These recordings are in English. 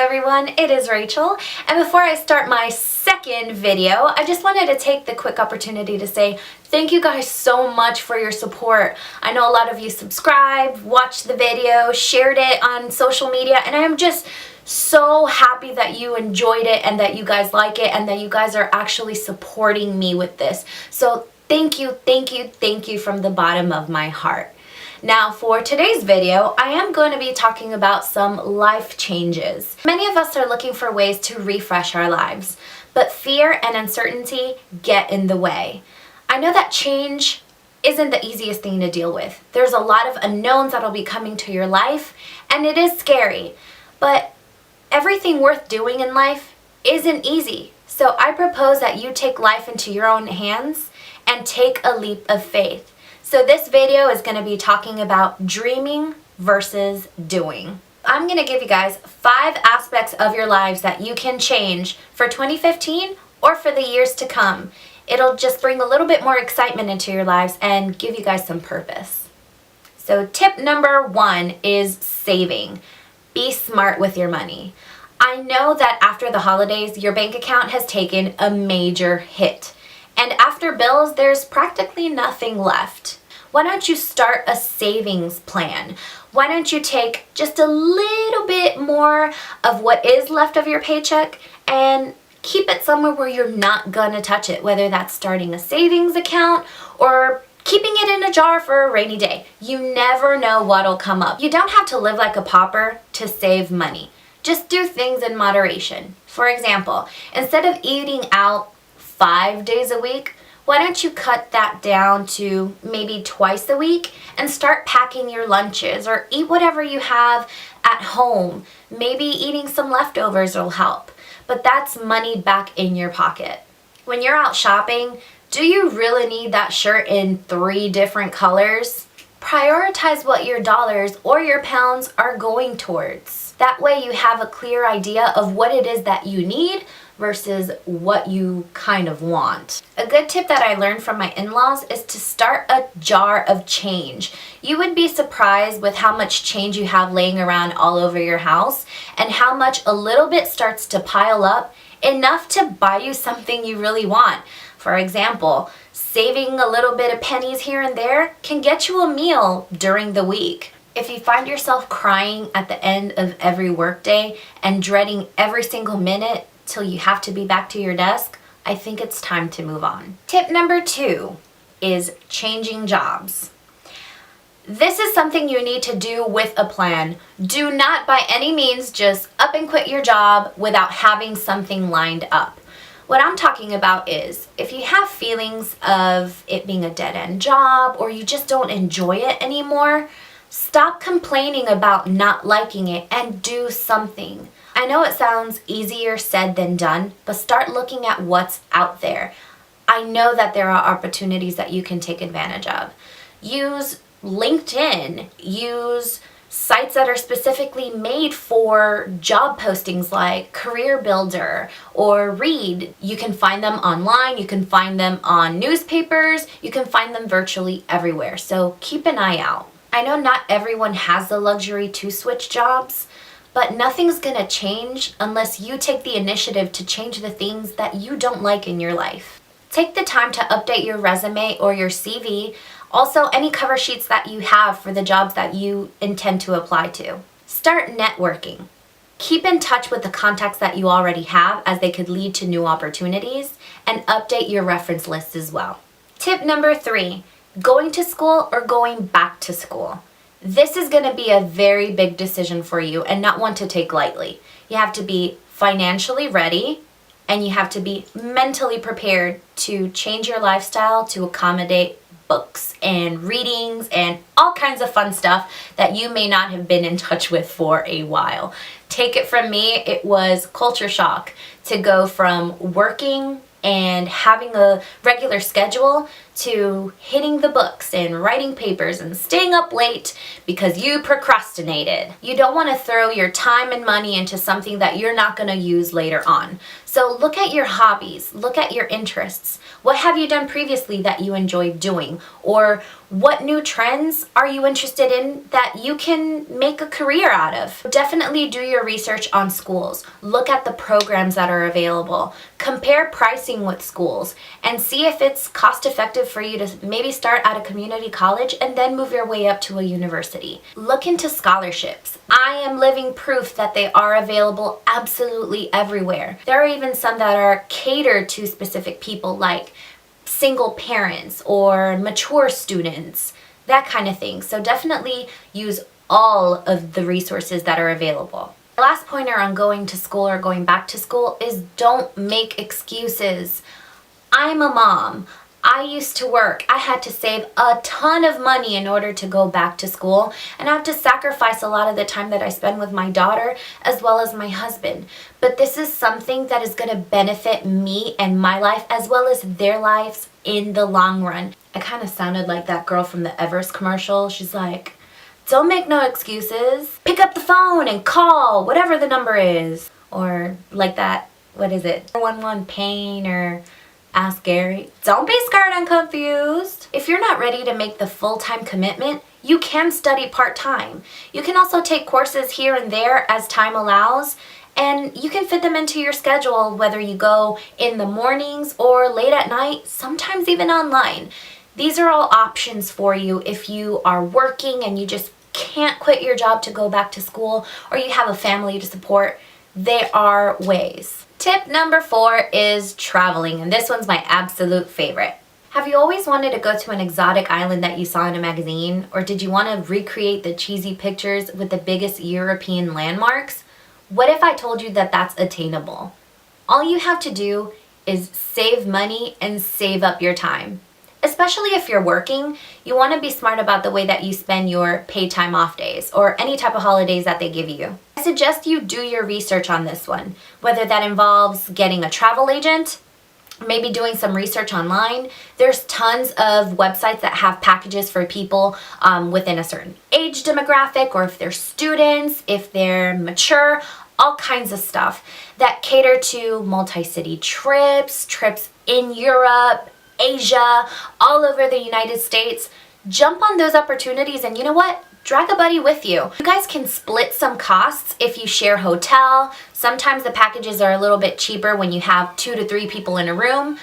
everyone, it is Rachel, and before I start my second video, I just wanted to take the quick opportunity to say thank you guys so much for your support. I know a lot of you subscribed, watched the video, shared it on social media, and I am just so happy that you enjoyed it and that you guys like it and that you guys are actually supporting me with this. So thank you from the bottom of my heart. Now for today's video, I am going to be talking about some life changes. Many of us are looking for ways to refresh our lives, but fear and uncertainty get in the way. I know that change isn't the easiest thing to deal with. There's a lot of unknowns that'll be coming to your life, and it is scary, but everything worth doing in life isn't easy. So I propose that you take life into your own hands and take a leap of faith. So this video is going to be talking about dreaming versus doing. I'm going to give you guys 5 aspects of your lives that you can change for 2015 or for the years to come. It'll just bring a little bit more excitement into your lives and give you guys some purpose. So tip number 1 is saving. Be smart with your money. I know that after the holidays, your bank account has taken a major hit. And after bills, there's practically nothing left. Why don't you start a savings plan? Why don't you take just a little bit more of what is left of your paycheck and keep it somewhere where you're not gonna touch it, whether that's starting a savings account or keeping it in a jar for a rainy day. You never know what'll come up. You don't have to live like a pauper to save money. Just do things in moderation. For example, instead of eating out 5 days a week, why don't you cut that down to maybe twice a week and start packing your lunches or eat whatever you have at home. Maybe eating some leftovers will help, but that's money back in your pocket. When you're out shopping, do you really need that shirt in 3 different colors? Prioritize what your dollars or your pounds are going towards. That way you have a clear idea of what it is that you need versus what you kind of want. A good tip that I learned from my in-laws is to start a jar of change. You would be surprised with how much change you have laying around all over your house and how much a little bit starts to pile up, enough to buy you something you really want. For example, saving a little bit of pennies here and there can get you a meal during the week. If you find yourself crying at the end of every workday and dreading every single minute till you have to be back to your desk, I think it's time to move on. Tip number 2 is changing jobs. This is something you need to do with a plan. Do not by any means just up and quit your job without having something lined up. What I'm talking about is if you have feelings of it being a dead-end job or you just don't enjoy it anymore, stop complaining about not liking it and do something. I know it sounds easier said than done, but start looking at what's out there. I know that there are opportunities that you can take advantage of. Use LinkedIn, use sites that are specifically made for job postings like Career Builder or Reed. You can find them online, you can find them on newspapers, you can find them virtually everywhere. So keep an eye out. I know not everyone has the luxury to switch jobs, but nothing's gonna change unless you take the initiative to change the things that you don't like in your life. Take the time to update your resume or your CV, also any cover sheets that you have for the jobs that you intend to apply to. Start networking. Keep in touch with the contacts that you already have as they could lead to new opportunities, and update your reference list as well. Tip number 3, going to school or going back to school. This is going to be a very big decision for you and not one to take lightly. You have to be financially ready and you have to be mentally prepared to change your lifestyle to accommodate books and readings and all kinds of fun stuff that you may not have been in touch with for a while. Take it from me, it was culture shock to go from working and having a regular schedule to hitting the books and writing papers and staying up late because you procrastinated. You don't want to throw your time and money into something that you're not going to use later on. So look at your hobbies, look at your interests. What have you done previously that you enjoyed doing? Or what new trends are you interested in that you can make a career out of? Definitely do your research on schools. Look at the programs that are available. Compare pricing with schools and see if it's cost effective for you to maybe start at a community college and then move your way up to a university. Look into scholarships. I am living proof that they are available absolutely everywhere. There are even some that are catered to specific people, like single parents or mature students, that kind of thing. So definitely use all of the resources that are available. The last pointer on going to school or going back to school is don't make excuses. I'm a mom. I used to work. I had to save a ton of money in order to go back to school, and I have to sacrifice a lot of the time that I spend with my daughter as well as my husband. But this is something that is going to benefit me and my life as well as their lives in the long run. I kind of sounded like that girl from the Everest commercial. She's like, don't make no excuses. Pick up the phone and call whatever the number is. Or like that, what is it? 411 pain or Ask Gary. Don't be scared and confused. If you're not ready to make the full-time commitment, you can study part-time. You can also take courses here and there as time allows, and you can fit them into your schedule whether you go in the mornings or late at night, sometimes even online. These are all options for you if you are working and you just can't quit your job to go back to school, or you have a family to support. There are ways. Tip number 4 is traveling, and this one's my absolute favorite. Have you always wanted to go to an exotic island that you saw in a magazine? Or did you want to recreate the cheesy pictures with the biggest European landmarks? What if I told you that that's attainable? All you have to do is save money and save up your time. Especially if you're working, you want to be smart about the way that you spend your paid time off days or any type of holidays that they give you. I suggest you do your research on this one, whether that involves getting a travel agent, maybe doing some research online. There's tons of websites that have packages for people within a certain age demographic, or if they're students, if they're mature, all kinds of stuff that cater to multi-city trips, trips in Europe, Asia, all over the United States. Jump on those opportunities, and you know what? Drag a buddy with you. You guys can split some costs if you share hotel. Sometimes the packages are a little bit cheaper when you have 2 to 3 people in a room.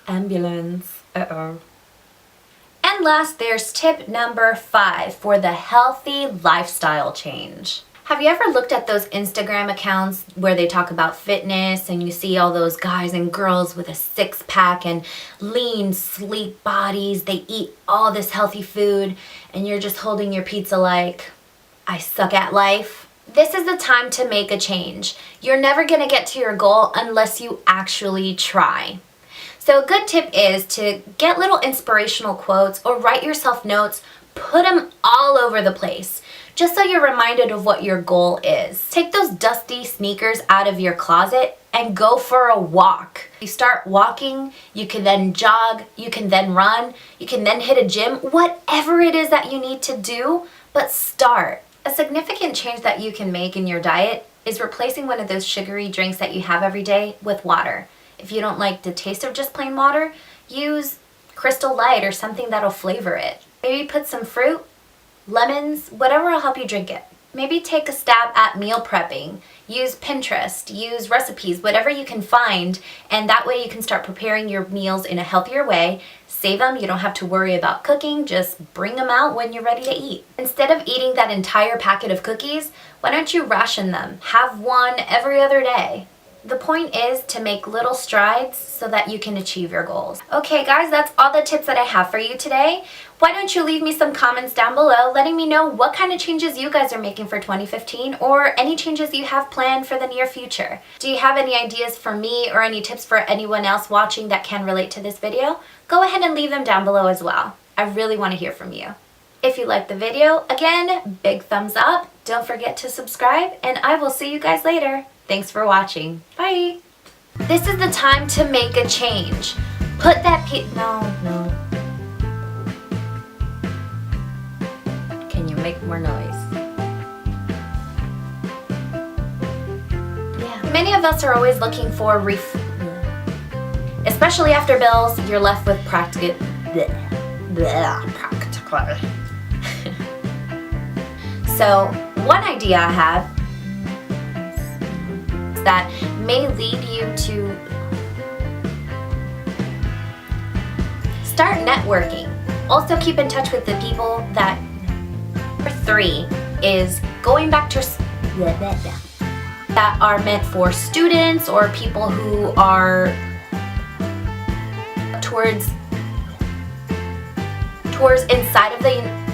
Ambulance. Uh-oh. And last, there's tip number 5 for the healthy lifestyle change. Have you ever looked at those Instagram accounts where they talk about fitness and you see all those guys and girls with a 6-pack and lean, sleek bodies? They eat all this healthy food and you're just holding your pizza like, I suck at life. This is the time to make a change. You're never going to get to your goal unless you actually try. So a good tip is to get little inspirational quotes or write yourself notes, put them all over the place, just so you're reminded of what your goal is. Take those dusty sneakers out of your closet and go for a walk. You start walking, you can then jog, you can then run, you can then hit a gym, whatever it is that you need to do, but start. A significant change that you can make in your diet is replacing one of those sugary drinks that you have every day with water. If you don't like the taste of just plain water, use Crystal Light or something that'll flavor it. Maybe put some fruit, lemons, whatever will help you drink it. Maybe take a stab at meal prepping. Use Pinterest, use recipes, whatever you can find, and that way you can start preparing your meals in a healthier way. Save them, you don't have to worry about cooking, just bring them out when you're ready to eat. Instead of eating that entire packet of cookies, why don't you ration them? Have one every other day. The point is to make little strides so that you can achieve your goals. Okay guys, that's all the tips that I have for you today. Why don't you leave me some comments down below letting me know what kind of changes you guys are making for 2015 or any changes you have planned for the near future. Do you have any ideas for me or any tips for anyone else watching that can relate to this video? Go ahead and leave them down below as well. I really want to hear from you. If you liked the video, again, big thumbs up. Don't forget to subscribe, and I will see you guys later. Thanks for watching. Bye! This is the time to make a change. Put that no. Can you make more noise? Yeah. Many of us are always looking for especially after bills, you're left with practical. So, one idea I have that may lead you to start networking. Also keep in touch with the people that. Number 3 is going back to that are meant for students or people who are towards inside of the